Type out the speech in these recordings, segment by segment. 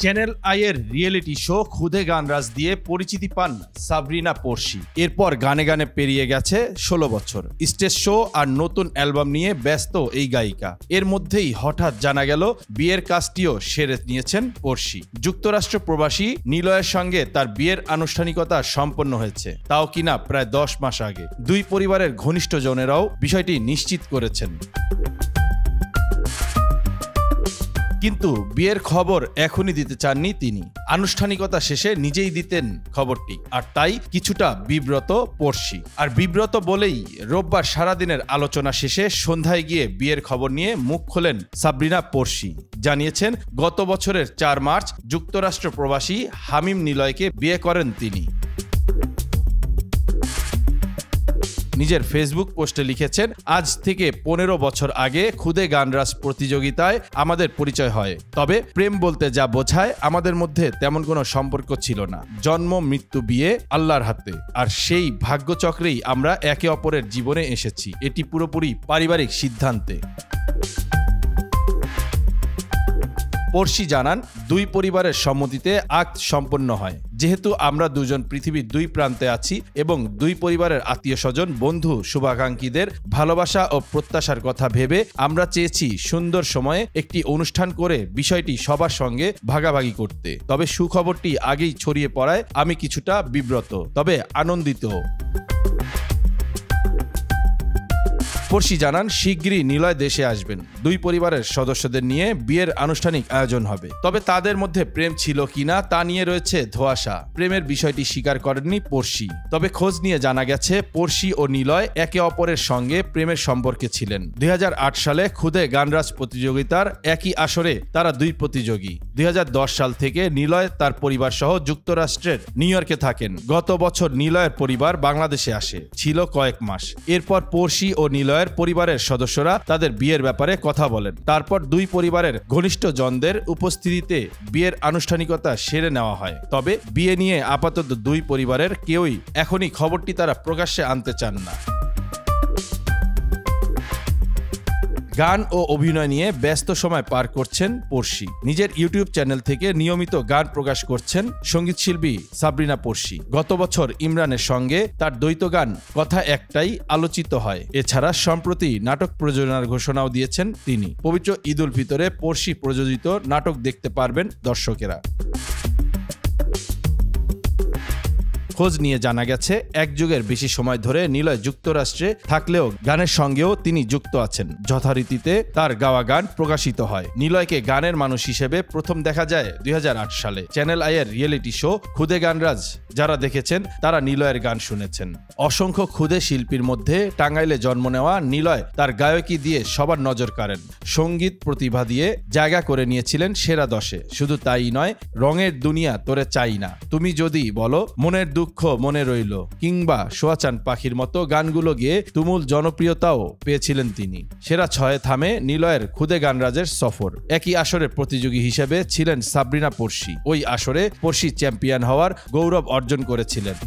Channel আইয়ের reality show খুদে গানরাজ দিয়ে পরিচিতি পান সাবরিনা পড়শি। এরপর গানে গানে পেরিয়ে গেছে 16 বছর। স্টেজ শো আর নতুন অ্যালবাম নিয়ে ব্যস্ত এই গায়িকা। এর মধ্যেই হঠাৎ জানা গেল বিয়ের কাজটিও সেরে নিয়েছেন পড়শি। যুক্তরাষ্ট্র প্রবাসী নিলয়ের সঙ্গে তার বিয়ের আনুষ্ঠানিকতা সম্পন্ন হয়েছে, তাও কিনা প্রায় 10 মাস আগে। দুই পরিবারের ঘনিষ্ঠজনেরাও বিষয়টি নিশ্চিত করেছেন। কিন্তু বিয়ের খবর এখনই দিতে চাননি তিনি। আনুষ্ঠানিকতা শেষে নিজেই দিতেন খবরটি, আর তাই কিছুটা বিব্রত পড়শি। আর বিব্রত বলেই রোববার সারাদিনের আলোচনা শেষে সন্ধ্যায় গিয়ে বিয়ের খবর নিয়ে মুখ খোলেন সাবরিনা পড়শি। জানিয়েছেন গত বছরের 4 মার্চ যুক্তরাষ্ট্র প্রবাসী হামিম নিলয়কে বিয়ে করেন তিনি। নিজের ফেসবুক পোস্টে লিখেছেন, আজ থেকে 15 বছর আগে খুদে গানরাজ প্রতিযোগিতায় আমাদের পরিচয় হয়। তবে প্রেম বলতে যা বোঝায় আমাদের মধ্যে তেমন কোনো সম্পর্ক ছিল না। জন্ম মৃত্যু বিয়ে আল্লাহর হাতে, আর সেই ভাগ্যচক্রেই আমরা একে অপরের জীবনে এসেছি। এটি পুরোপুরি পারিবারিক সিদ্ধান্তে। পড়শি জানান, দুই পরিবারের সম্মতিতে আক্ত সম্পন্ন হয়। যেহেতু আমরা দুজন পৃথিবীর দুই প্রান্তে আছি এবং দুই পরিবারের আত্মীয় স্বজন, বন্ধু, শুভাকাঙ্ক্ষীদের ভালোবাসা ও প্রত্যাশার কথা ভেবে আমরা চেয়েছি সুন্দর সময়ে একটি অনুষ্ঠান করে বিষয়টি সবার সঙ্গে ভাগাভাগি করতে। তবে সুখবরটি আগেই ছড়িয়ে পড়ায় আমি কিছুটা বিব্রত, তবে আনন্দিত। পড়শি জানান, শিগগিরই নিলয় দেশে আসবেন। দুই পরিবারের সদস্যদের নিয়ে বিয়ের আনুষ্ঠানিক আয়োজন হবে। তবে তাদের মধ্যে প্রেম ছিল কিনা তা নিয়ে রয়েছে ধোঁয়াশা। প্রেমের বিষয়টি স্বীকার করেননি পড়শি। তবে খোঁজ নিয়ে জানা গেছে পড়শি ও নিলয় একে অপরের সঙ্গে প্রেমের সম্পর্কে ছিলেন। 2008 সালে খুদে গানরাজ প্রতিযোগিতার একই আসরে তারা দুই প্রতিযোগী। 2010 সাল থেকে নিলয় তার পরিবার সহ যুক্তরাষ্ট্রের নিউ ইয়র্কে থাকেন। গত বছর নিলয়ের পরিবার বাংলাদেশে আসে, ছিল কয়েক মাস। এরপর পড়শি ও নিলয় পরিবারের সদস্যরা তাদের বিয়ের ব্যাপারে কথা বলেন। তারপর দুই পরিবারের ঘনিষ্ঠ জনদের উপস্থিতিতে বিয়ের আনুষ্ঠানিকতা সেরে নেওয়া হয়। তবে বিয়ে নিয়ে আপাতত দুই পরিবারের কেউই এখনই খবরটি তারা প্রকাশ্যে আনতে চান না। গান ও অভিনয় নিয়ে ব্যস্ত সময় পার করছেন পড়শি। নিজের ইউটিউব চ্যানেল থেকে নিয়মিত গান প্রকাশ করছেন সঙ্গীতশিল্পী সাবরিনা পড়শি। গত বছর ইমরানের সঙ্গে তার দ্বৈত গান কথা একটাই আলোচিত হয়। এছাড়া সম্প্রতি নাটক প্রযোজনার ঘোষণাও দিয়েছেন তিনি। পবিত্র ঈদ উল ফিতরে পড়শি প্রযোজিত নাটক দেখতে পারবেন দর্শকেরা। খোঁজ নিয়ে জানা গেছে, এক যুগের বেশি সময় ধরে নিলয় যুক্তরাষ্ট্রে থাকলেও গানের সঙ্গেও তিনি যুক্ত আছেন। যথারীতিতে তার গাওয়া গান প্রকাশিত হয়। নিলয়কে গানের মানুষ হিসেবে প্রথম দেখা যায় 2008 সালে। চ্যানেল আইয়ের রিয়েলিটি শো খুদে গানরাজ যারা দেখেছেন তারা নিলয়ের গান শুনেছেন। অসংখ্য খুদে শিল্পীর মধ্যে টাঙ্গাইলে জন্ম নেওয়া নিলয় তার গায়কী দিয়ে সবার নজর কাড়েন। সঙ্গীত প্রতিভা দিয়ে জায়গা করে নিয়েছিলেন সেরা 10-এ। শুধু তাই নয়, রঙের দুনিয়া তোরে চাই না, তুমি যদি বলো, মনের দুঃখ মনে রইল, কিংবা সোয়াচান পাখির মতো গানগুলো গিয়ে তুমুল জনপ্রিয়তাও পেয়েছিলেন তিনি। সেরা 6-এ থামে নিলয়ের খুদে গানরাজের সফর। একই আসরে প্রতিযোগী হিসেবে ছিলেন সাবরিনা পড়শি। ওই আসরে পড়শি চ্যাম্পিয়ন হওয়ার গৌরব অর্জন করেছিলেন।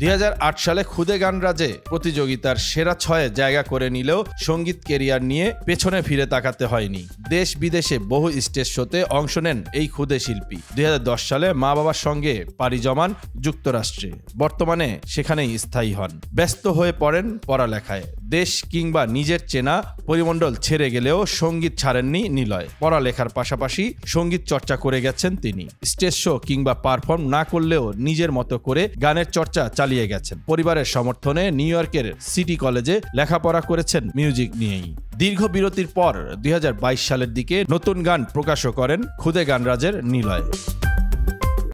2008 সালে খুদে গানরাজে প্রতিযোগিতার সেরা 6-এ জায়গা করে নিলেও সঙ্গীত ক্যারিয়ার নিয়ে পেছনে ফিরে তাকাতে হয়নি। দেশ বিদেশে বহু স্টেজ শোতে অংশ নেন এই খুদে শিল্পী। 2010 সালে মা বাবার সঙ্গে পাড়ি জমান যুক্তরাষ্ট্রে। বর্তমানে সেখানেই স্থায়ী হন। ব্যস্ত হয়ে পড়েন পড়ালেখায়। দেশ কিংবা নিজের চেনা পরিমণ্ডল ছেড়ে গেলেও সঙ্গীত ছাড়েননি নিলয়। পড়ালেখার পাশাপাশি সঙ্গীত চর্চা করে গেছেন তিনি। স্টেজ শো কিংবা পারফর্ম না করলেও নিজের মতো করে গানের চর্চা চালিয়ে গেছেন। পরিবারের সমর্থনে নিউ ইয়র্কের সিটি কলেজে লেখাপড়া করেছেন মিউজিক নিয়েই। দীর্ঘ বিরতির পর 2022 সালের দিকে নতুন গান প্রকাশও করেন খুদে গানরাজের নিলয়।